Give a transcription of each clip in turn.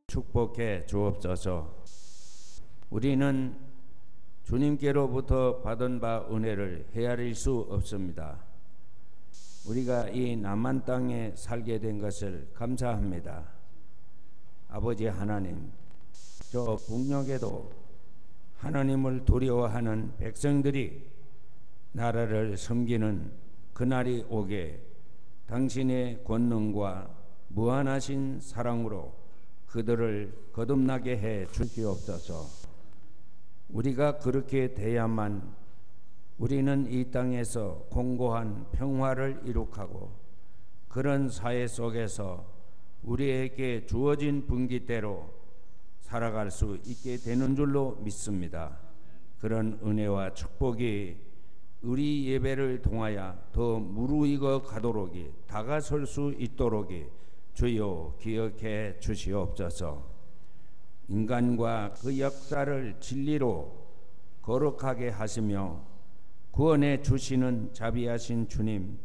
축복해 주옵소서. 우리는 주님께로부터 받은 바 은혜를 헤아릴 수 없습니다. 우리가 이 남한 땅에 살게 된 것을 감사합니다. 아버지 하나님, 저 북녘에도 하나님을 두려워하는 백성들이 나라를 섬기는 그날이 오게 당신의 권능과 무한하신 사랑으로 그들을 거듭나게 해 주시옵소서. 우리가 그렇게 돼야만 우리는 이 땅에서 공고한 평화를 이룩하고 그런 사회 속에서 우리에게 주어진 분기대로 살아갈 수 있게 되는 줄로 믿습니다. 그런 은혜와 축복이 우리 예배를 통하여 더 무르익어 가도록 다가설 수 있도록 주여 기억해 주시옵소서. 인간과 그 역사를 진리로 거룩하게 하시며 구원해 주시는 자비하신 주님,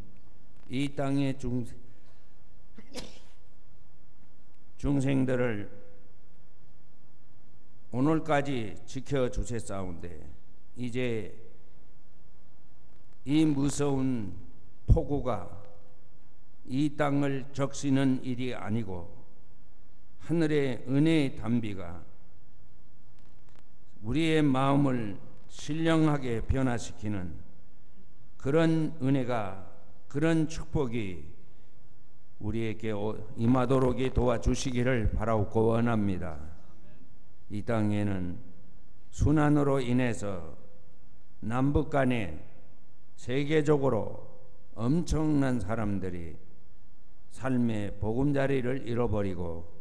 이 땅의 중생들을 오늘까지 지켜주셨사온데 이제 이 무서운 폭우가 이 땅을 적시는 일이 아니고 하늘의 은혜의 단비가 우리의 마음을 신령하게 변화시키는 그런 은혜가, 그런 축복이 우리에게 임하도록 도와주시기를 바라옵고 원합니다. 이 땅에는 순환으로 인해서 남북 간에 세계적으로 엄청난 사람들이 삶의 보금자리를 잃어버리고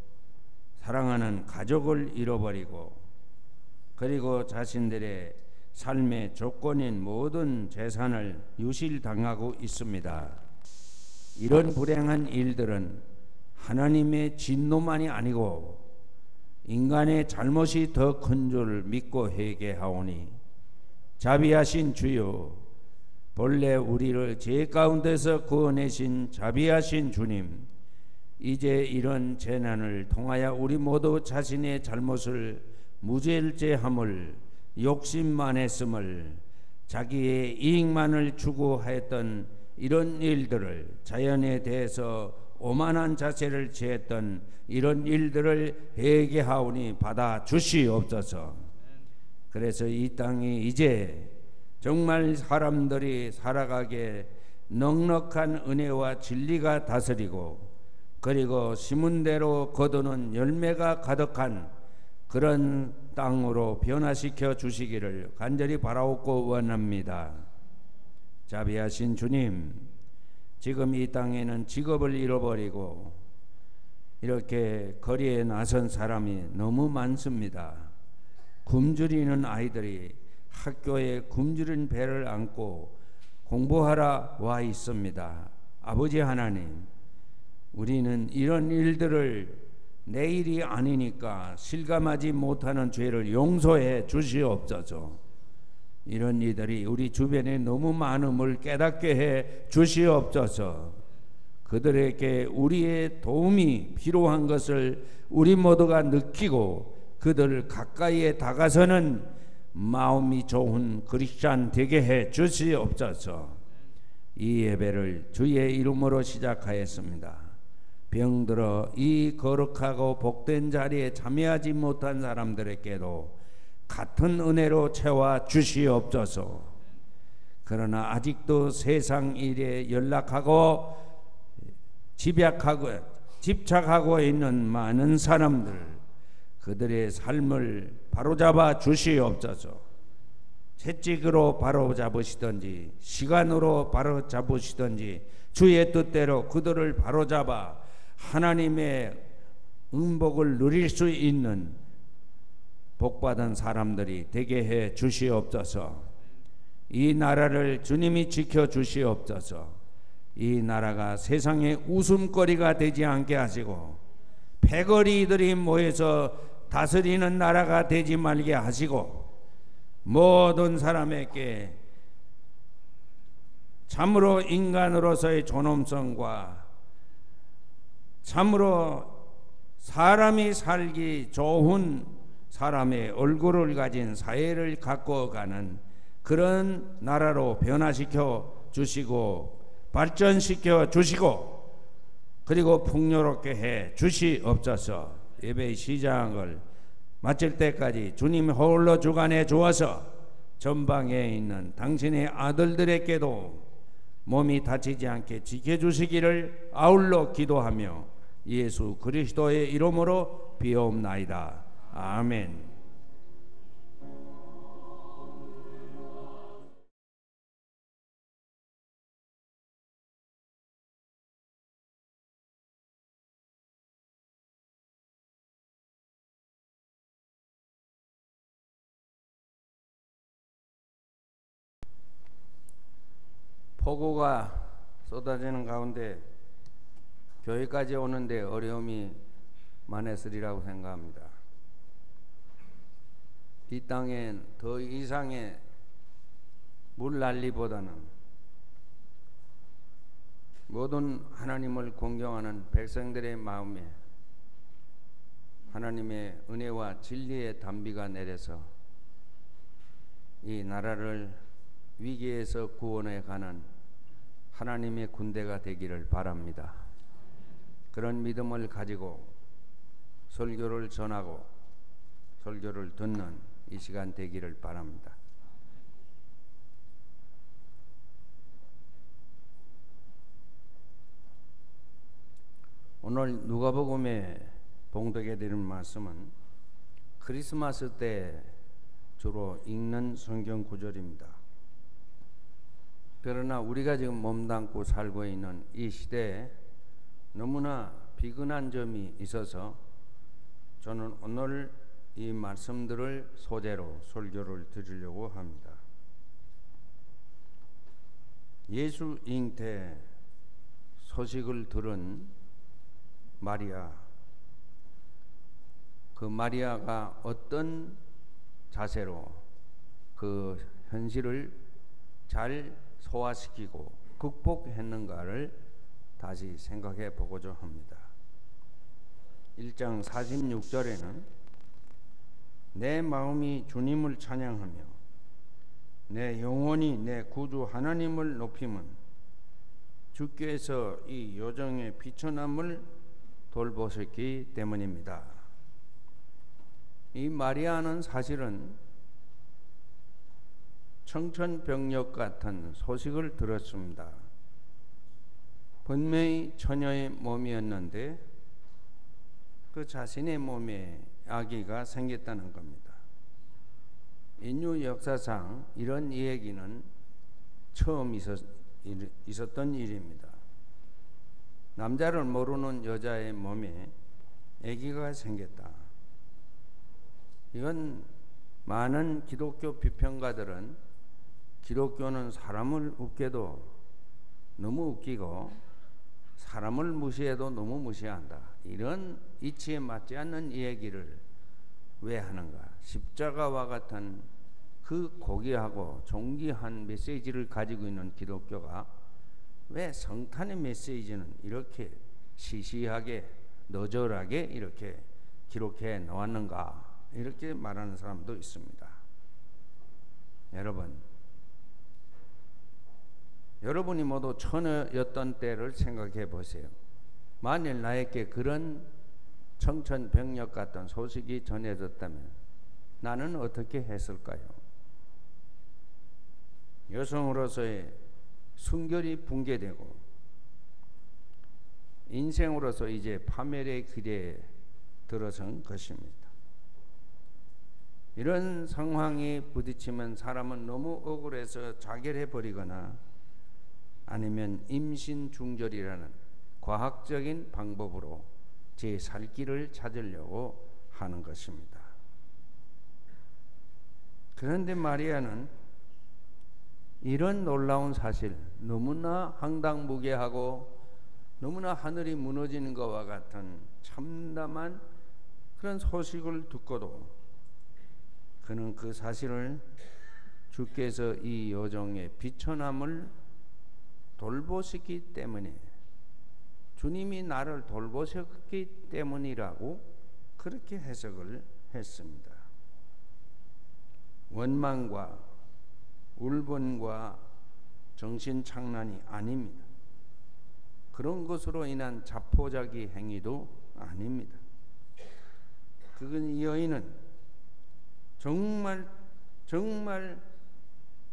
사랑하는 가족을 잃어버리고 그리고 자신들의 삶의 조건인 모든 재산을 유실당하고 있습니다. 이런 불행한 일들은 하나님의 진노만이 아니고 인간의 잘못이 더 큰 줄 믿고 회개하오니 자비하신 주여, 본래 우리를 죄 가운데서 구원하신 자비하신 주님, 이제 이런 재난을 통하여 우리 모두 자신의 잘못을 무질제함을, 욕심만했음을, 자기의 이익만을 추구하였던 이런 일들을, 자연에 대해서 오만한 자세를 취했던 이런 일들을 회개하오니 받아 주시옵소서. 그래서 이 땅이 이제 정말 사람들이 살아가게 넉넉한 은혜와 진리가 다스리고 그리고 심은 대로 거두는 열매가 가득한 그런 땅으로 변화시켜 주시기를 간절히 바라옵고 원합니다. 자비하신 주님, 지금 이 땅에는 직업을 잃어버리고 이렇게 거리에 나선 사람이 너무 많습니다. 굶주리는 아이들이 학교에 굶주린 배를 안고 공부하러 와 있습니다. 아버지 하나님, 우리는 이런 일들을 내일이 아니니까 실감하지 못하는 죄를 용서해 주시옵소서. 이런 이들이 우리 주변에 너무 많음을 깨닫게 해 주시옵소서. 그들에게 우리의 도움이 필요한 것을 우리 모두가 느끼고 그들을 가까이에 다가서는 마음이 좋은 크리스찬 되게 해 주시옵소서. 이 예배를 주의 이름으로 시작하였습니다. 병들어 이 거룩하고 복된 자리에 참여하지 못한 사람들에게도 같은 은혜로 채워 주시옵소서. 그러나 아직도 세상 일에 연락하고 집착하고 있는 많은 사람들, 그들의 삶을 바로잡아 주시옵소서. 채찍으로 바로잡으시든지 시간으로 바로잡으시든지 주의 뜻대로 그들을 바로잡아 하나님의 응복을 누릴 수 있는 복받은 사람들이 되게 해 주시옵소서. 이 나라를 주님이 지켜 주시옵소서. 이 나라가 세상의 웃음거리가 되지 않게 하시고 패거리들이 모여서 다스리는 나라가 되지 말게 하시고 모든 사람에게 참으로 인간으로서의 존엄성과 참으로 사람이 살기 좋은 사람의 얼굴을 가진 사회를 갖고 가는 그런 나라로 변화시켜 주시고 발전시켜 주시고 그리고 풍요롭게 해 주시옵소서. 예배의 시작을 마칠 때까지 주님 홀로 주관해 주어서 전방에 있는 당신의 아들들에게도 몸이 다치지 않게 지켜주시기를 아울러 기도하며 예수 그리스도의 이름으로 비옵나이다. 아멘. 폭우가 쏟아지는 가운데 교회까지 오는데 어려움이 많았으리라고 생각합니다. 이 땅엔 더 이상의 물난리보다는 모든 하나님을 공경하는 백성들의 마음에 하나님의 은혜와 진리의 단비가 내려서 이 나라를 위기에서 구원해 가는 하나님의 군대가 되기를 바랍니다. 그런 믿음을 가지고 설교를 전하고 설교를 듣는 이 시간 되기를 바랍니다. 오늘 누가복음에 봉독해 드린 말씀은 크리스마스 때 주로 읽는 성경 구절입니다. 그러나 우리가 지금 몸담고 살고 있는 이 시대에 너무나 비근한 점이 있어서 저는 오늘 이 말씀들을 소재로 설교를 드리려고 합니다. 예수 잉태 소식을 들은 마리아, 그 마리아가 어떤 자세로 그 현실을 잘 소화시키고 극복했는가를 다시 생각해 보고자 합니다. 1장 46절에는 내 마음이 주님을 찬양하며 내 영혼이 내 구주 하나님을 높임은 주께서 이 요정의 비천함을 돌보셨기 때문입니다. 이 마리아는 사실은 청천벽력 같은 소식을 들었습니다. 분명히 처녀의 몸이었는데 그 자신의 몸에 아기가 생겼다는 겁니다. 인류 역사상 이런 이야기는 처음 있었던 일입니다. 남자를 모르는 여자의 몸에 아기가 생겼다. 이건 많은 기독교 비평가들은 기독교는 사람을 웃겨도 너무 웃기고 사람을 무시해도 너무 무시한다. 이런 이치에 맞지 않는 이야기를 왜 하는가? 십자가와 같은 그 고귀하고 존귀한 메시지를 가지고 있는 기독교가 왜 성탄의 메시지는 이렇게 시시하게 너절하게 이렇게 기록해 놓았는가? 이렇게 말하는 사람도 있습니다. 여러분이 모두 처녀였던 때를 생각해 보세요. 만일 나에게 그런 청천벽력 같은 소식이 전해졌다면 나는 어떻게 했을까요? 여성으로서의 순결이 붕괴되고 인생으로서 이제 파멸의 길에 들어선 것입니다. 이런 상황에 부딪히면 사람은 너무 억울해서 자결해 버리거나 아니면 임신 중절이라는 과학적인 방법으로 제 살 길을 찾으려고 하는 것입니다. 그런데 마리아는 이런 놀라운 사실, 너무나 황당무계하고 너무나 하늘이 무너지는 것과 같은 참담한 그런 소식을 듣고도 그는 그 사실을 주께서 이 여종의 비천함을 돌보시기 때문에, 주님이 나를 돌보셨기 때문이라고 그렇게 해석을 했습니다. 원망과 울분과 정신착란이 아닙니다. 그런 것으로 인한 자포자기 행위도 아닙니다. 그건 이 여인은 정말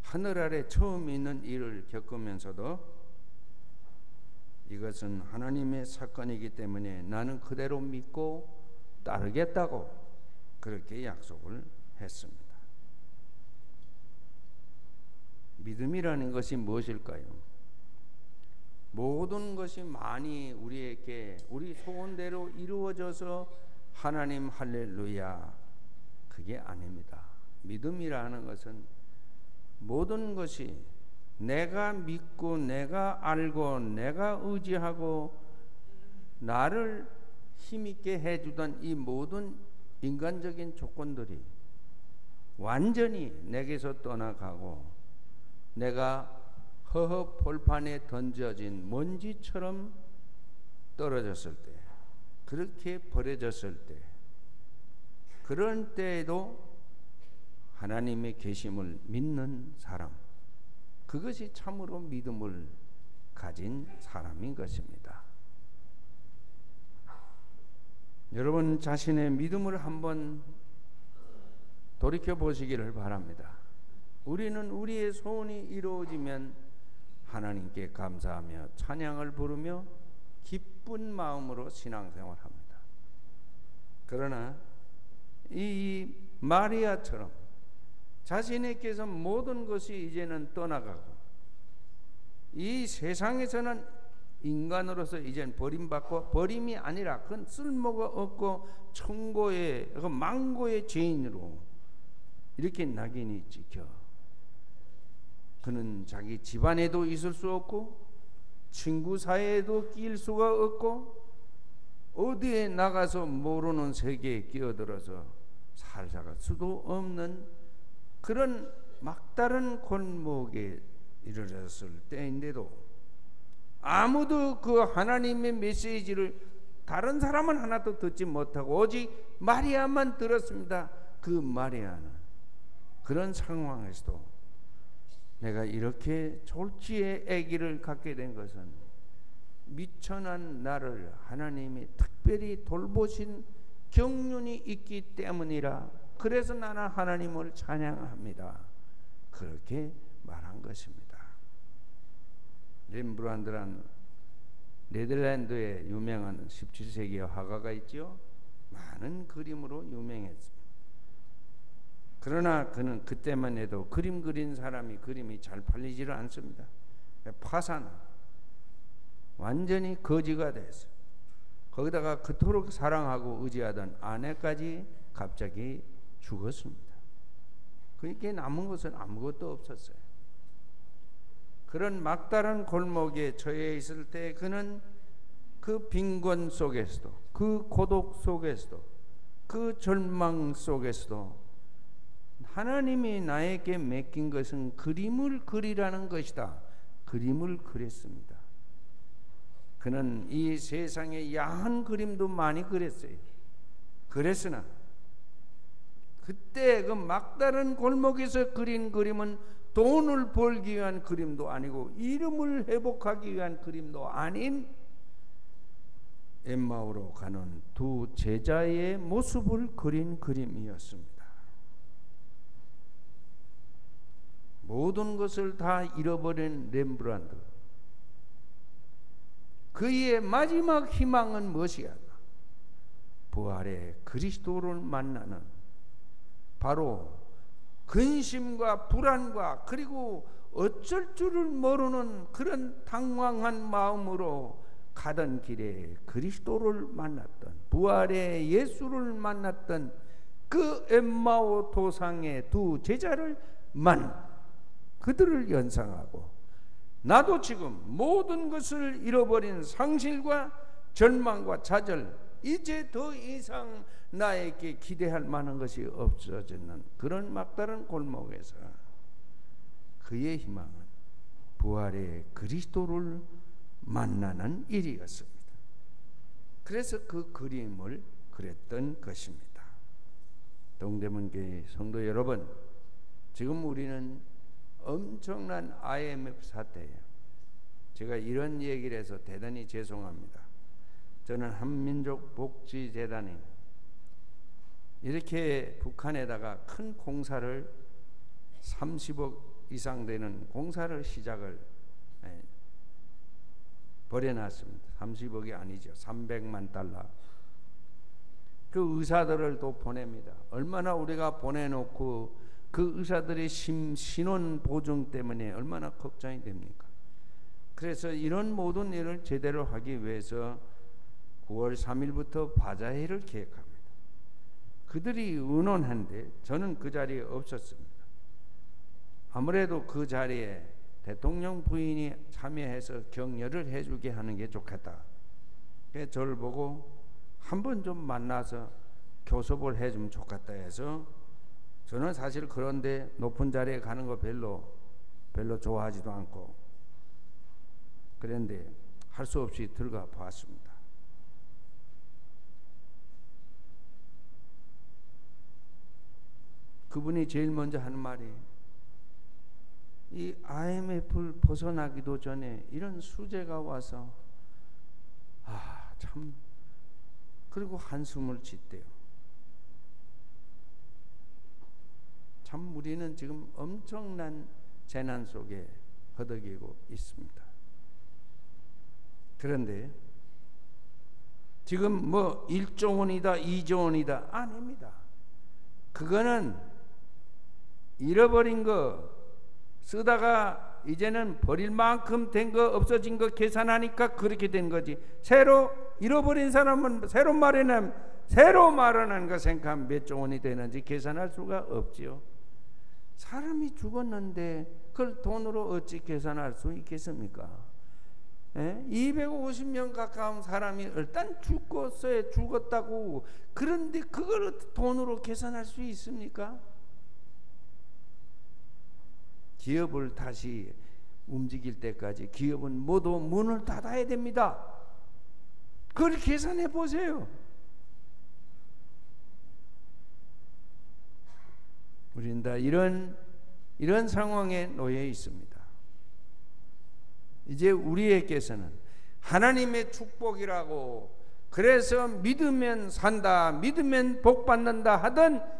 하늘 아래 처음 있는 일을 겪으면서도 이것은 하나님의 사건이기 때문에 나는 그대로 믿고 따르겠다고 그렇게 약속을 했습니다. 믿음이라는 것이 무엇일까요? 모든 것이 많이 우리에게 우리 소원대로 이루어져서 하나님 할렐루야, 그게 아닙니다. 믿음이라는 것은 모든 것이 내가 믿고 내가 알고 내가 의지하고 나를 힘있게 해주던 이 모든 인간적인 조건들이 완전히 내게서 떠나가고 내가 허허 벌판에 던져진 먼지처럼 떨어졌을 때, 그렇게 버려졌을 때, 그런 때에도 하나님의 계심을 믿는 사람, 그것이 참으로 믿음을 가진 사람인 것입니다. 여러분 자신의 믿음을 한번 돌이켜 보시기를 바랍니다. 우리는 우리의 소원이 이루어지면 하나님께 감사하며 찬양을 부르며 기쁜 마음으로 신앙생활합니다. 그러나 이 마리아처럼 자신에게서 모든 것이 이제는 떠나가고 이 세상에서는 인간으로서 이제는 버림받고, 버림이 아니라 그건 쓸모가 없고 천고의 그 망고의 죄인으로 이렇게 낙인이 찍혀 그는 자기 집안에도 있을 수 없고 친구 사이에도 끼일 수가 없고 어디에 나가서 모르는 세계에 끼어들어서 살아갈 수도 없는 그런 막다른 골목에 이르렀을 때인데도 아무도 그 하나님의 메시지를 다른 사람은 하나도 듣지 못하고 오직 마리아만 들었습니다. 그 마리아는 그런 상황에서도 내가 이렇게 졸지의 아기를 갖게 된 것은 미천한 나를 하나님이 특별히 돌보신 경륜이 있기 때문이라, 그래서 나는 하나님을 찬양합니다. 그렇게 말한 것입니다. 렘브란트란 네덜란드의 유명한 17세기 화가가 있죠. 많은 그림으로 유명했습니다. 그러나 그는 그때만 해도 그림 그린 사람이 그림이 잘 팔리지를 않습니다. 파산, 완전히 거지가 됐어요. 거기다가 그토록 사랑하고 의지하던 아내까지 갑자기 죽었습니다. 그렇게 남은 것은 아무것도 없었어요. 그런 막다른 골목에 처해 있을 때 그는 그 빈곤 속에서도, 그 고독 속에서도, 그 절망 속에서도 하나님이 나에게 맡긴 것은 그림을 그리라는 것이다. 그림을 그렸습니다. 그는 이 세상에 야한 그림도 많이 그렸어요. 그랬으나 그때 그 막다른 골목에서 그린 그림은 돈을 벌기 위한 그림도 아니고 이름을 회복하기 위한 그림도 아닌 엠마오로 가는 두 제자의 모습을 그린 그림이었습니다. 모든 것을 다 잃어버린 렘브란트, 그의 마지막 희망은 무엇이었나? 부활의 그리스도를 만나는, 바로 근심과 불안과 그리고 어쩔 줄을 모르는 그런 당황한 마음으로 가던 길에 그리스도를 만났던, 부활의 예수를 만났던 그 엠마오 도상의 두 제자를 그들을 연상하고, 나도 지금 모든 것을 잃어버린 상실과 절망과 좌절, 이제 더 이상 나에게 기대할 만한 것이 없어지는 그런 막다른 골목에서 그의 희망은 부활의 그리스도를 만나는 일이었습니다. 그래서 그 그림을 그렸던 것입니다. 동대문교회 성도 여러분, 지금 우리는 엄청난 IMF 사태예요. 제가 이런 얘기를 해서 대단히 죄송합니다. 저는 한민족복지재단이 이렇게 북한에다가 큰 공사를 30억 이상 되는 공사를 시작을 벌여놨습니다. 30억이 아니죠. 300만 달러. 그 의사들을 또 보냅니다. 얼마나 우리가 보내놓고 그 의사들의 신원 보증 때문에 얼마나 걱정이 됩니까? 그래서 이런 모든 일을 제대로 하기 위해서 9월 3일부터 바자회를 계획합니다. 그들이 의논한데 저는 그 자리에 없었습니다. 아무래도 그 자리에 대통령 부인이 참여해서 격려를 해주게 하는 게 좋겠다. 그래서 저를 보고 한번 좀 만나서 교섭을 해주면 좋겠다 해서, 저는 사실 그런데 높은 자리에 가는 거 별로 좋아하지도 않고, 그런데 할 수 없이 들어가 보았습니다. 그분이 제일 먼저 하는 말이, 이 IMF를 벗어나기도 전에 이런 수재가 와서 참, 그리고 한숨을 짓대요. 참 우리는 지금 엄청난 재난 속에 허덕이고 있습니다. 그런데 지금 뭐 1조 원이다 2조 원이다 아닙니다. 그거는 잃어버린 거 쓰다가 이제는 버릴 만큼 된 거, 없어진 거 계산하니까 그렇게 된 거지. 새로 잃어버린 사람은 새로 마련한 거 생각하면 몇 조 원이 되는지 계산할 수가 없지요. 사람이 죽었는데 그걸 돈으로 어찌 계산할 수 있겠습니까? 250명 가까운 사람이 일단 죽었다고, 그런데 그걸 돈으로 계산할 수 있습니까? 기업을 다시 움직일 때까지 기업은 모두 문을 닫아야 됩니다. 그걸 계산해 보세요. 우리는 다 이런 상황에 놓여 있습니다. 이제 우리에게서는 하나님의 축복이라고, 그래서 믿으면 산다, 믿으면 복 받는다 하던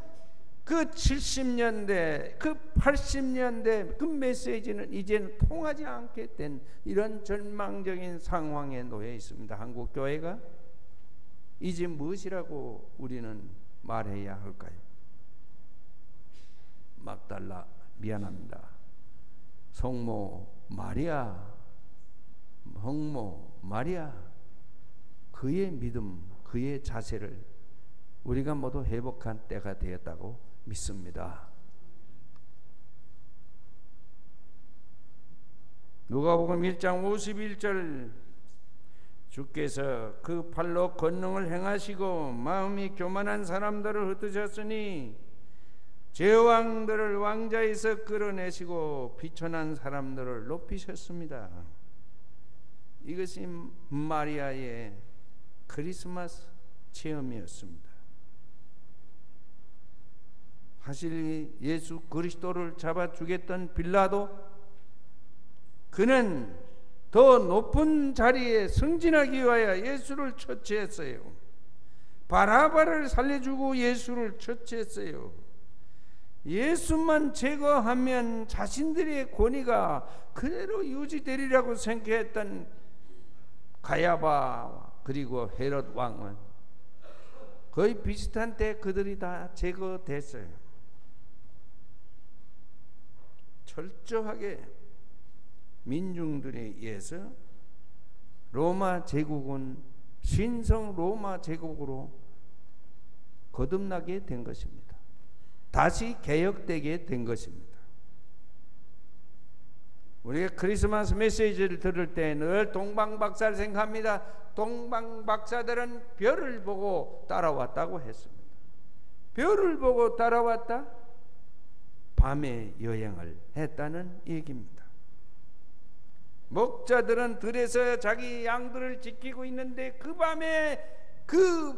그 70년대, 그 80년대 그 메시지는 이제는 통하지 않게 된 이런 절망적인 상황에 놓여 있습니다. 한국 교회가 이제 무엇이라고 우리는 말해야 할까요? 막달라, 미안합니다. 성모 마리아, 성모 마리아, 그의 믿음, 그의 자세를 우리가 모두 회복한 때가 되었다고 믿습니다. 누가복음 1장 51절, 주께서 그 팔로 권능을 행하시고 마음이 교만한 사람들을 흩으셨으니 제왕들을 왕좌에서 끌어내시고 비천한 사람들을 높이셨습니다. 이것이 마리아의 크리스마스 체험이었습니다. 사실 예수 그리스도를 잡아 죽였던 빌라도, 그는 더 높은 자리에 승진하기 위하여 예수를 처치했어요. 바라바를 살려주고 예수를 처치했어요. 예수만 제거하면 자신들의 권위가 그대로 유지되리라고 생각했던 가야바 그리고 헤롯 왕은 거의 비슷한 때 그들이 다 제거됐어요. 철저하게 민중들에 의해서 로마 제국은 신성 로마 제국으로 거듭나게 된 것입니다. 다시 개혁되게 된 것입니다. 우리가 크리스마스 메시지를 들을 때 늘 동방박사를 생각합니다. 동방박사들은 별을 보고 따라왔다고 했습니다. 별을 보고 따라왔다? 밤에 여행을 했다는 얘기입니다. 목자들은 들에서 자기 양들을 지키고 있는데 그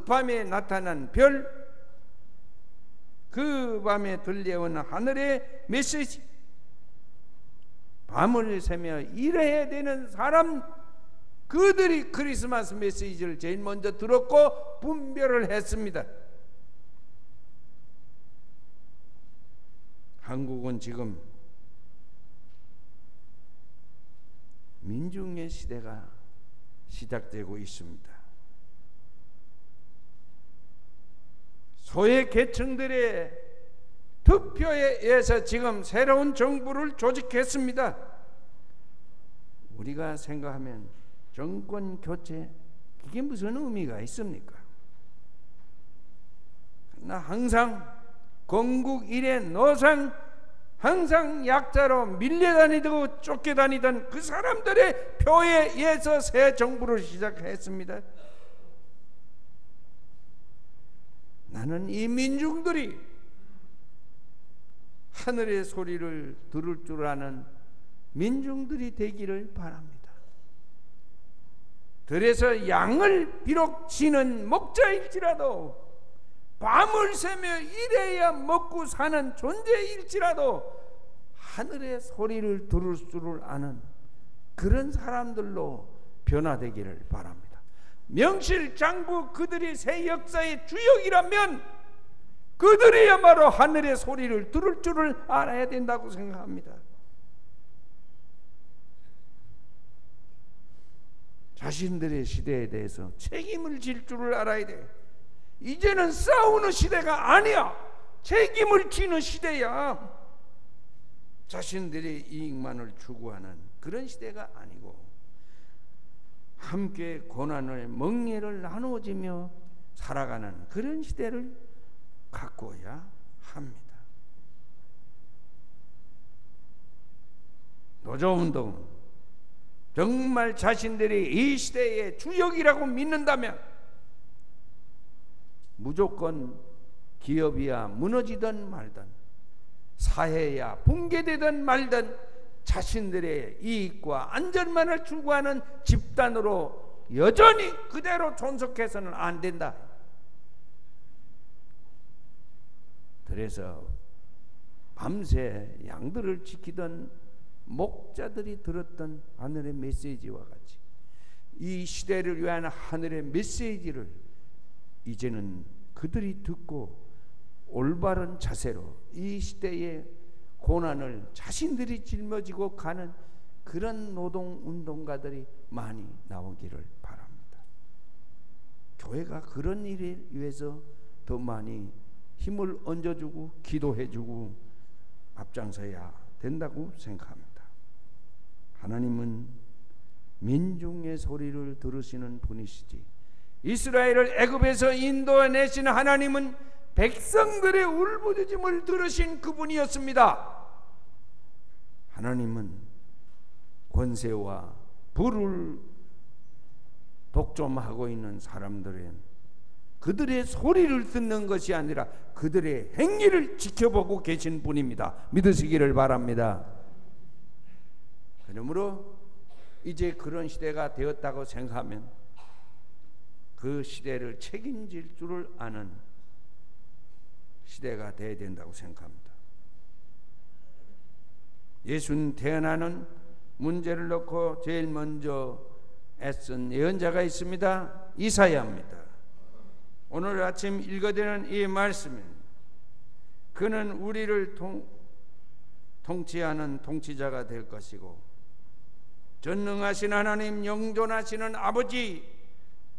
밤에 나타난 별, 그 밤에 들려온 하늘의 메시지, 밤을 새며 일해야 되는 사람, 그들이 크리스마스 메시지를 제일 먼저 들었고 분별을 했습니다. 한국은 지금 민중의 시대가 시작되고 있습니다. 소외 계층들의 투표에 의해서 지금 새로운 정부를 조직했습니다. 우리가 생각하면 정권 교체, 이게 무슨 의미가 있습니까? 나 항상 건국 이래 노상, 항상 약자로 밀려다니고 쫓겨다니던 그 사람들의 표에 의해서 새 정부를 시작했습니다. 나는 이 민중들이 하늘의 소리를 들을 줄 아는 민중들이 되기를 바랍니다. 들에서 양을 비록 치는 목자일지라도, 밤을 새며 일해야 먹고 사는 존재일지라도 하늘의 소리를 들을 줄 아는 그런 사람들로 변화되기를 바랍니다. 명실장부 그들이 새 역사의 주역이라면 그들이야말로 하늘의 소리를 들을 줄을 알아야 된다고 생각합니다. 자신들의 시대에 대해서 책임을 질 줄을 알아야 돼. 이제는 싸우는 시대가 아니야. 책임을 지는 시대야. 자신들의 이익만을 추구하는 그런 시대가 아니고 함께 고난을 멍에를 나누어지며 살아가는 그런 시대를 갖고야 합니다. 노조운동은 정말 자신들이 이 시대의 주역이라고 믿는다면 무조건 기업이야 무너지든 말든, 사회야 붕괴되든 말든 자신들의 이익과 안전만을 추구하는 집단으로 여전히 그대로 존속해서는 안 된다. 그래서 밤새 양들을 지키던 목자들이 들었던 하늘의 메시지와 같이 이 시대를 위한 하늘의 메시지를 이제는 그들이 듣고 올바른 자세로 이 시대의 고난을 자신들이 짊어지고 가는 그런 노동운동가들이 많이 나오기를 바랍니다. 교회가 그런 일을 위해서 더 많이 힘을 얹어주고 기도해주고 앞장서야 된다고 생각합니다. 하나님은 민중의 소리를 들으시는 분이시지, 이스라엘을 애굽에서 인도해내신 하나님은 백성들의 울부짖음을 들으신 그분이었습니다. 하나님은 권세와 부를 독점하고 있는 사람들은 그들의 소리를 듣는 것이 아니라 그들의 행위를 지켜보고 계신 분입니다. 믿으시기를 바랍니다. 그러므로 이제 그런 시대가 되었다고 생각하면 그 시대를 책임질 줄을 아는 시대가 되어야 된다고 생각합니다. 예수는 태어나는 문제를 놓고 제일 먼저 애쓴 예언자가 있습니다. 이사야입니다. 오늘 아침 읽어드리는 이 말씀은 그는 우리를 통치하는 통치자가 될 것이고 전능하신 하나님, 영존하시는 아버지,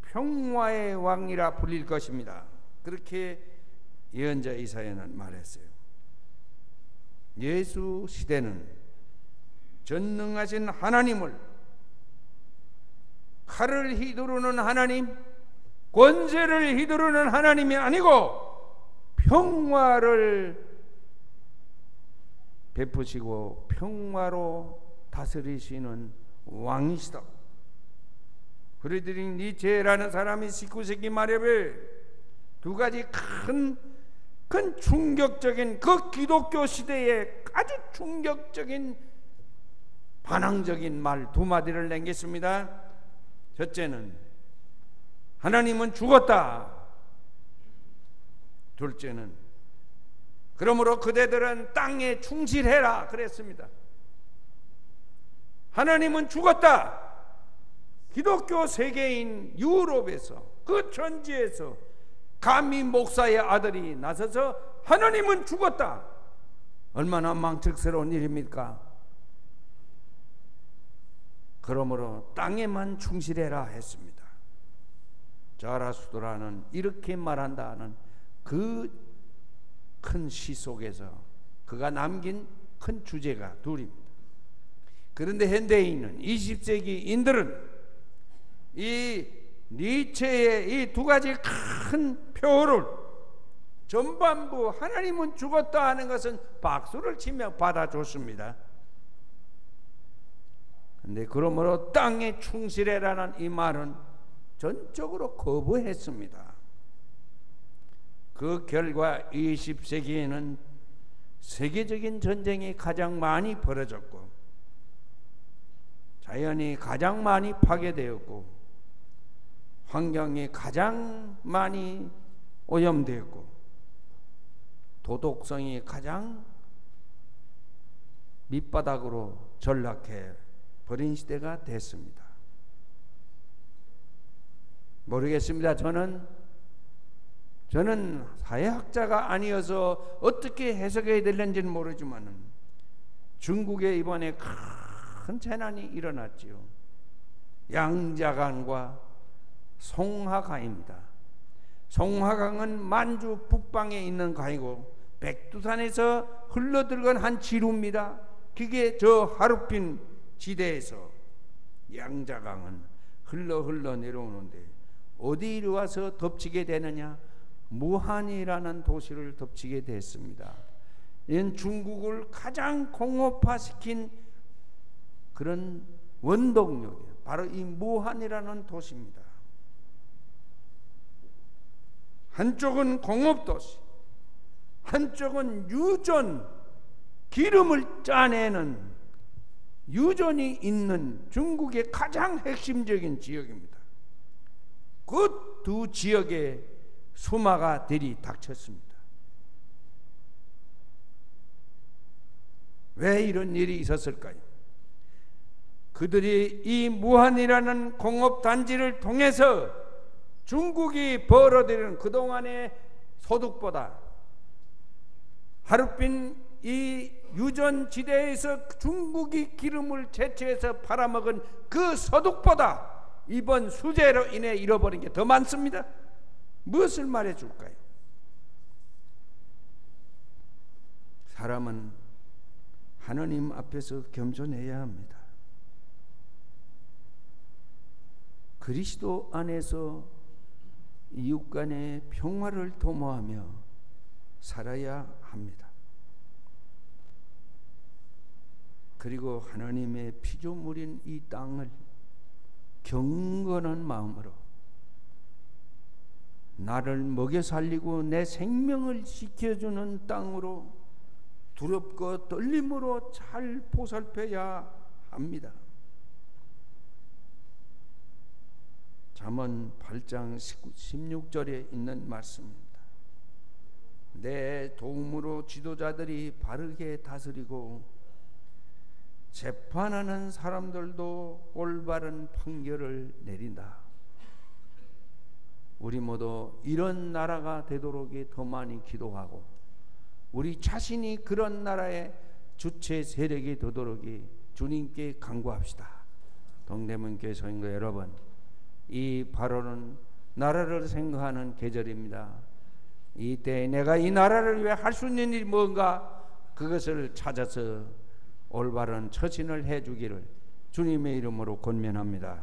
평화의 왕이라 불릴 것입니다. 그렇게 예언자 이사야는 말했어요. 예수 시대는 전능하신 하나님을, 칼을 휘두르는 하나님, 권세를 휘두르는 하나님이 아니고 평화를 베푸시고 평화로 다스리시는 왕이시다. 프리드리히 니체라는 사람이 19세기 말에 두 가지 큰 충격적인, 그 기독교 시대에 아주 충격적인 반항적인 말 두 마디를 남겼습니다. 첫째는 하나님은 죽었다. 둘째는 그러므로 그대들은 땅에 충실해라 그랬습니다. 하나님은 죽었다. 기독교 세계인 유럽에서, 그 천지에서 감히 목사의 아들이 나서서 하나님은 죽었다. 얼마나 망측스러운 일입니까? 그러므로 땅에만 충실해라 했습니다. 자라수도라는 이렇게 말한다는 그 큰 시 속에서 그가 남긴 큰 주제가 둘입니다. 그런데 현대인은, 20세기인들은 이 니체의 이 두 가지 큰 표를 전반부 하나님은 죽었다 하는 것은 박수를 치며 받아줬습니다. 그런데 그러므로 땅에 충실해라는 이 말은 전적으로 거부했습니다. 그 결과 20세기에는 세계적인 전쟁이 가장 많이 벌어졌고, 자연이 가장 많이 파괴되었고, 환경이 가장 많이 오염되었고, 도덕성이 가장 밑바닥으로 전락해 버린 시대가 됐습니다. 모르겠습니다. 저는 사회학자가 아니어서 어떻게 해석해야 될는지는 모르지만 중국에 이번에 큰 재난이 일어났지요. 양자강과 송하강입니다. 송하강은 만주 북방에 있는 강이고 백두산에서 흘러들어간 한 지루입니다. 그게 저 하루핀 지대에서 양자강은 흘러 내려오는데 어디에 와서 덮치게 되느냐? 무한이라는 도시를 덮치게 됐습니다. 이는 중국을 가장 공업화시킨 그런 원동력이에요. 바로 이 무한이라는 도시입니다. 한쪽은 공업도시, 한쪽은 유전, 기름을 짜내는 유전이 있는 중국의 가장 핵심적인 지역입니다. 그 두 지역에 수마가 들이닥쳤습니다. 왜 이런 일이 있었을까요? 그들이 이 무한이라는 공업단지를 통해서 중국이 벌어들이는 그동안의 소득보다, 하룻빈 이 유전지대에서 중국이 기름을 채취해서 팔아먹은 그 소득보다 이번 수재로 인해 잃어버린 게 더 많습니다. 무엇을 말해줄까요? 사람은 하나님 앞에서 겸손해야 합니다. 그리스도 안에서 이웃 간의 평화를 도모하며 살아야 합니다. 그리고 하나님의 피조물인 이 땅을 경건한 마음으로, 나를 먹여 살리고 내 생명을 지켜주는 땅으로 두렵고 떨림으로 잘 보살펴야 합니다. 잠언 8장 16절에 있는 말씀입니다. 내 도움으로 지도자들이 바르게 다스리고 재판하는 사람들도 올바른 판결을 내린다. 우리 모두 이런 나라가 되도록 더 많이 기도하고, 우리 자신이 그런 나라의 주체 세력이 되도록 주님께 간구합시다. 동대문 교회 성도 여러분, 이 바로는 나라를 생각하는 계절입니다. 이때 내가 이 나라를 위해 할 수 있는 일이 뭔가, 그것을 찾아서 올바른 처신을 해주기를 주님의 이름으로 권면합니다.